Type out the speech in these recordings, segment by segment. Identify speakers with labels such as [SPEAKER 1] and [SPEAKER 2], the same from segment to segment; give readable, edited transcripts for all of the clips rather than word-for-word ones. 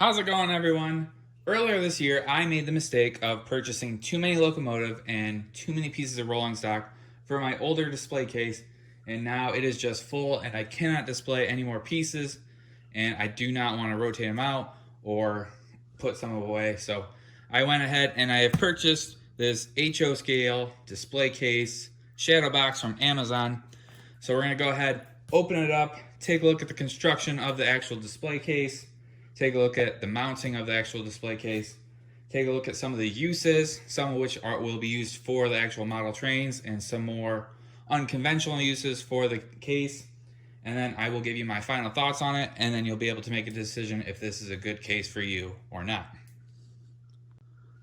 [SPEAKER 1] How's it going, everyone? Earlier this year, I made the mistake of purchasing too many locomotive and too many pieces of rolling stock for my older display case, and now it is just full and I cannot display any more pieces, and I do not want to rotate them out or put some away. So I went ahead and I have purchased this HO scale display case shadow box from Amazon. So we're going to go ahead, open it up, take a look at the construction of the actual display case, take a look at the mounting of the actual display case, take a look at some of the uses, some of which will be used for the actual model trains and some more unconventional uses for the case. And then I will give you my final thoughts on it, and then you'll be able to make a decision if this is a good case for you or not.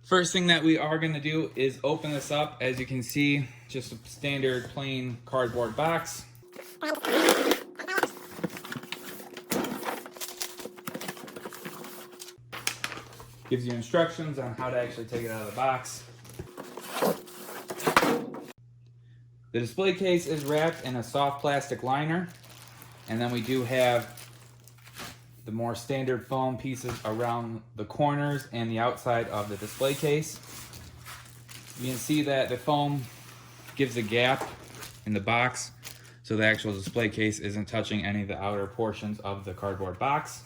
[SPEAKER 1] First thing that we are going to do is open this up. As you can see, just a standard plain cardboard box. Gives you instructions on how to actually take it out of the box. The display case is wrapped in a soft plastic liner, and then we do have the more standard foam pieces around the corners and the outside of the display case. You can see that the foam gives a gap in the box, so the actual display case isn't touching any of the outer portions of the cardboard box.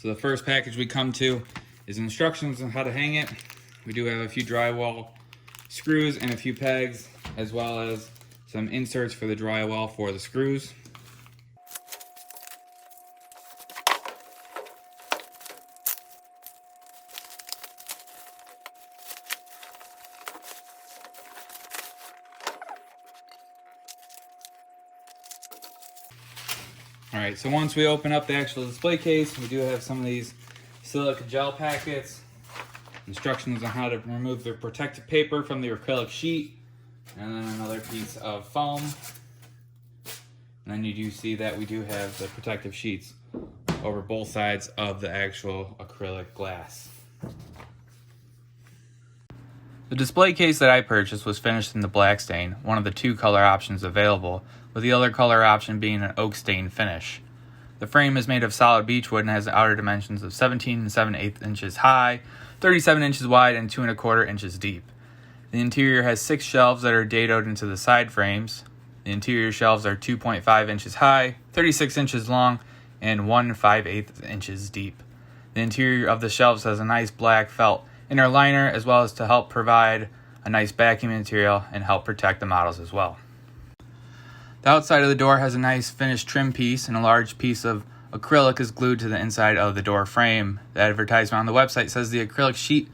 [SPEAKER 1] So the first package we come to is instructions on how to hang it. We do have a few drywall screws and a few pegs, as well as some inserts for the drywall for the screws. Alright, so once we open up the actual display case, we do have some of these silica gel packets, instructions on how to remove the protective paper from the acrylic sheet, and then another piece of foam. And then you do see that we do have the protective sheets over both sides of the actual acrylic glass. The display case that I purchased was finished in the black stain, one of the two color options available, with the other color option being an oak stain finish. The frame is made of solid beechwood and has outer dimensions of 17 7/8 inches high, 37 inches wide, and 2 1/4 inches deep. The interior has 6 shelves that are dadoed into the side frames. The interior shelves are 2.5 inches high, 36 inches long, and 1 5/8 inches deep. The interior of the shelves has a nice black felt inner liner, as well as to help provide a nice backing material and help protect the models as well. The outside of the door has a nice finished trim piece, and a large piece of acrylic is glued to the inside of the door frame. The advertisement on the website says the acrylic sheet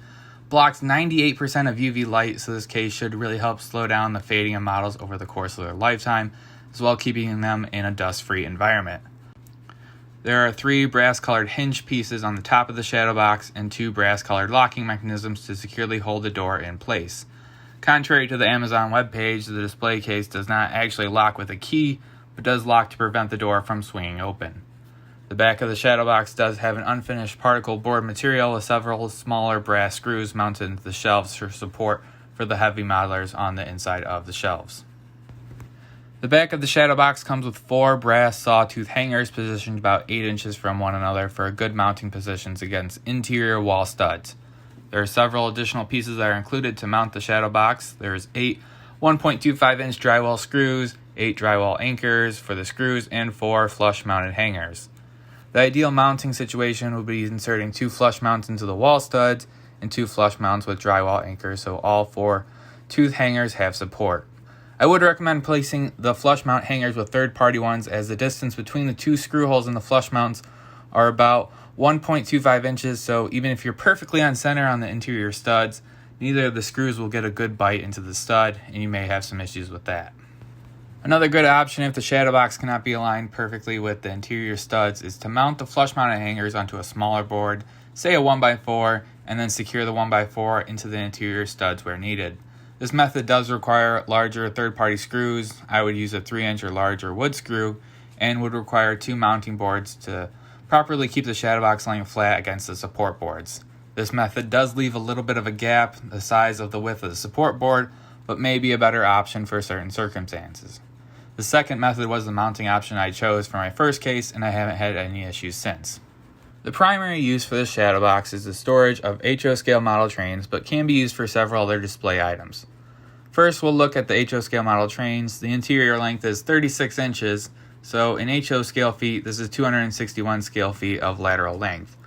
[SPEAKER 1] blocks 98% of UV light, so this case should really help slow down the fading of models over the course of their lifetime, as well as keeping them in a dust-free environment. There are 3 brass-colored hinge pieces on the top of the shadow box and 2 brass-colored locking mechanisms to securely hold the door in place. Contrary to the Amazon webpage, the display case does not actually lock with a key, but does lock to prevent the door from swinging open. The back of the shadow box does have an unfinished particle board material with several smaller brass screws mounted into the shelves for support for the heavy modelers on the inside of the shelves. The back of the shadow box comes with 4 brass sawtooth hangers positioned about 8 inches from one another for good mounting positions against interior wall studs. There are several additional pieces that are included to mount the shadow box. There's 8 1.25-inch drywall screws, 8 drywall anchors for the screws, and 4 flush-mounted hangers. The ideal mounting situation would be inserting 2 flush mounts into the wall studs and 2 flush mounts with drywall anchors, so all 4 tooth hangers have support. I would recommend placing the flush mount hangers with third-party ones, as the distance between the 2 screw holes in the flush mounts are about 1.25 inches, so even if you're perfectly on center on the interior studs, neither of the screws will get a good bite into the stud, and you may have some issues with that. Another good option if the shadow box cannot be aligned perfectly with the interior studs is to mount the flush mounted hangers onto a smaller board, say a 1x4, and then secure the 1x4 into the interior studs where needed. This method does require larger third-party screws. I would use a 3-inch or larger wood screw, and would require 2 mounting boards to properly keep the shadow box laying flat against the support boards. This method does leave a little bit of a gap the size of the width of the support board, but may be a better option for certain circumstances. The second method was the mounting option I chose for my first case, and I haven't had any issues since. The primary use for this shadow box is the storage of HO scale model trains, but can be used for several other display items. First, we'll look at the HO scale model trains. The interior length is 36 inches, so in HO scale feet, this is 261 scale feet of lateral length.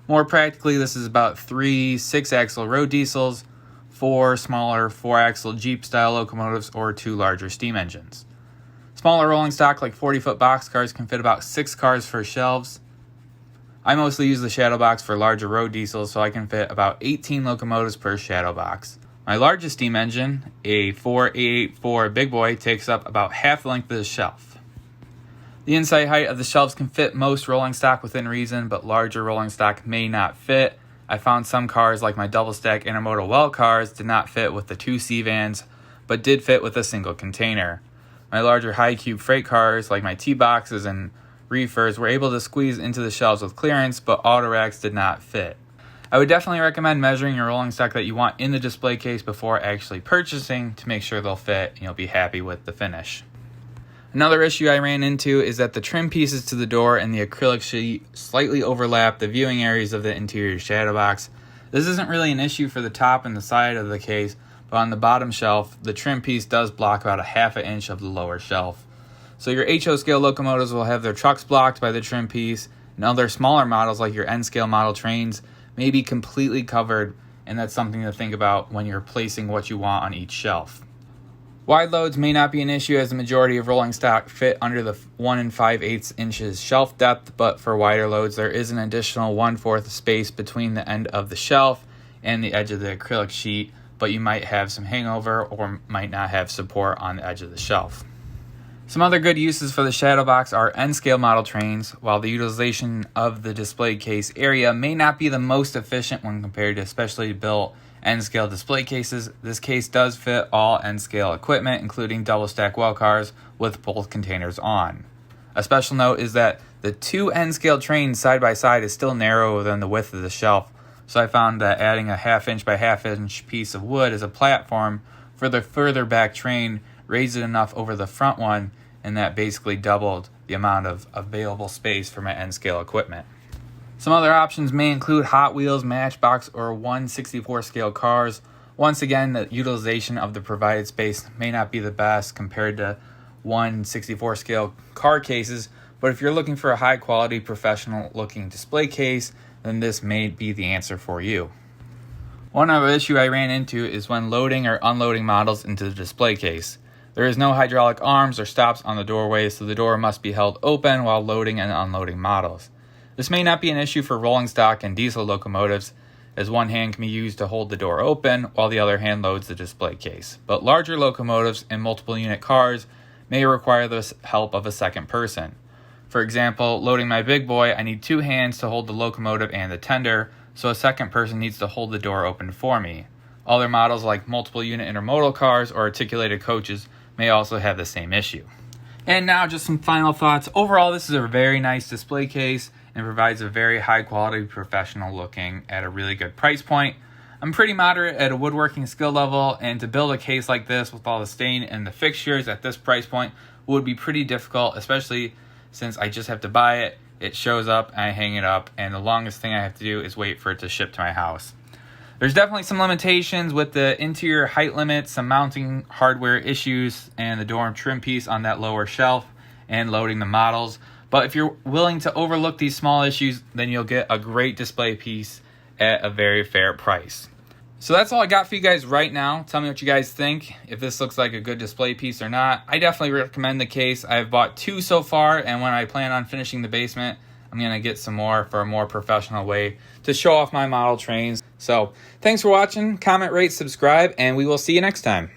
[SPEAKER 1] More practically, this is about 3 6-axle road diesels, 4 smaller 4-axle Jeep-style locomotives, or 2 larger steam engines. Smaller rolling stock like 40-foot boxcars can fit about 6 cars for shelves. I mostly use the shadow box for larger road diesels, so I can fit about 18 locomotives per shadow box. My largest steam engine, a 4884 Big Boy, takes up about half the length of the shelf. The inside height of the shelves can fit most rolling stock within reason, but larger rolling stock may not fit. I found some cars, like my double-stack intermodal well cars, did not fit with the 2 C-vans, but did fit with a single container. My larger high-cube freight cars, like my T-boxes and reefers, were able to squeeze into the shelves with clearance, but auto racks did not fit. I would definitely recommend measuring your rolling stock that you want in the display case before actually purchasing to make sure they'll fit and you'll be happy with the finish. Another issue I ran into is that the trim pieces to the door and the acrylic sheet slightly overlap the viewing areas of the interior shadow box. This isn't really an issue for the top and the side of the case, but on the bottom shelf, the trim piece does block about a half an inch of the lower shelf. So your HO scale locomotives will have their trucks blocked by the trim piece, and other smaller models like your N scale model trains may be completely covered, and that's something to think about when you're placing what you want on each shelf. Wide loads may not be an issue, as the majority of rolling stock fit under the 1 5/8 inches shelf depth, but for wider loads there is an additional 1/4 space between the end of the shelf and the edge of the acrylic sheet, but you might have some hangover or might not have support on the edge of the shelf. Some other good uses for the shadow box are N-scale model trains. While the utilization of the display case area may not be the most efficient when compared to specially built N-scale display cases, this case does fit all N-scale equipment, including double-stack well cars with both containers on. A special note is that the 2 N-scale trains side by side is still narrower than the width of the shelf, so I found that adding a 1/2 inch by 1/2 inch piece of wood as a platform for the further back train raised it enough over the front one, and that basically doubled the amount of available space for my N-scale equipment. Some other options may include Hot Wheels, Matchbox, or 1/64 scale cars. Once again, the utilization of the provided space may not be the best compared to 1/64 scale car cases, but if you're looking for a high quality professional looking display case, then this may be the answer for you. One other issue I ran into is when loading or unloading models into the display case. There is no hydraulic arms or stops on the doorway, so the door must be held open while loading and unloading models. This may not be an issue for rolling stock and diesel locomotives, as one hand can be used to hold the door open while the other hand loads the display case. But larger locomotives and multiple unit cars may require the help of a second person. For example, loading my Big Boy, I need 2 hands to hold the locomotive and the tender, so a second person needs to hold the door open for me. Other models like multiple unit intermodal cars or articulated coaches may also have the same issue. And now just some final thoughts. Overall, this is a very nice display case and provides a very high quality professional looking at a really good price point. I'm pretty moderate at a woodworking skill level, and to build a case like this with all the stain and the fixtures at this price point would be pretty difficult, especially since I just have to buy it, it shows up, and I hang it up, and the longest thing I have to do is wait for it to ship to my house. There's definitely some limitations with the interior height limits, some mounting hardware issues, and the door trim piece on that lower shelf, and loading the models. But if you're willing to overlook these small issues, then you'll get a great display piece at a very fair price. So that's all I got for you guys right now. Tell me what you guys think, if this looks like a good display piece or not. I definitely recommend the case. I've bought 2 so far, and when I plan on finishing the basement, I'm going to get some more for a more professional way to show off my model trains. So thanks for watching. Comment, rate, subscribe, and we will see you next time.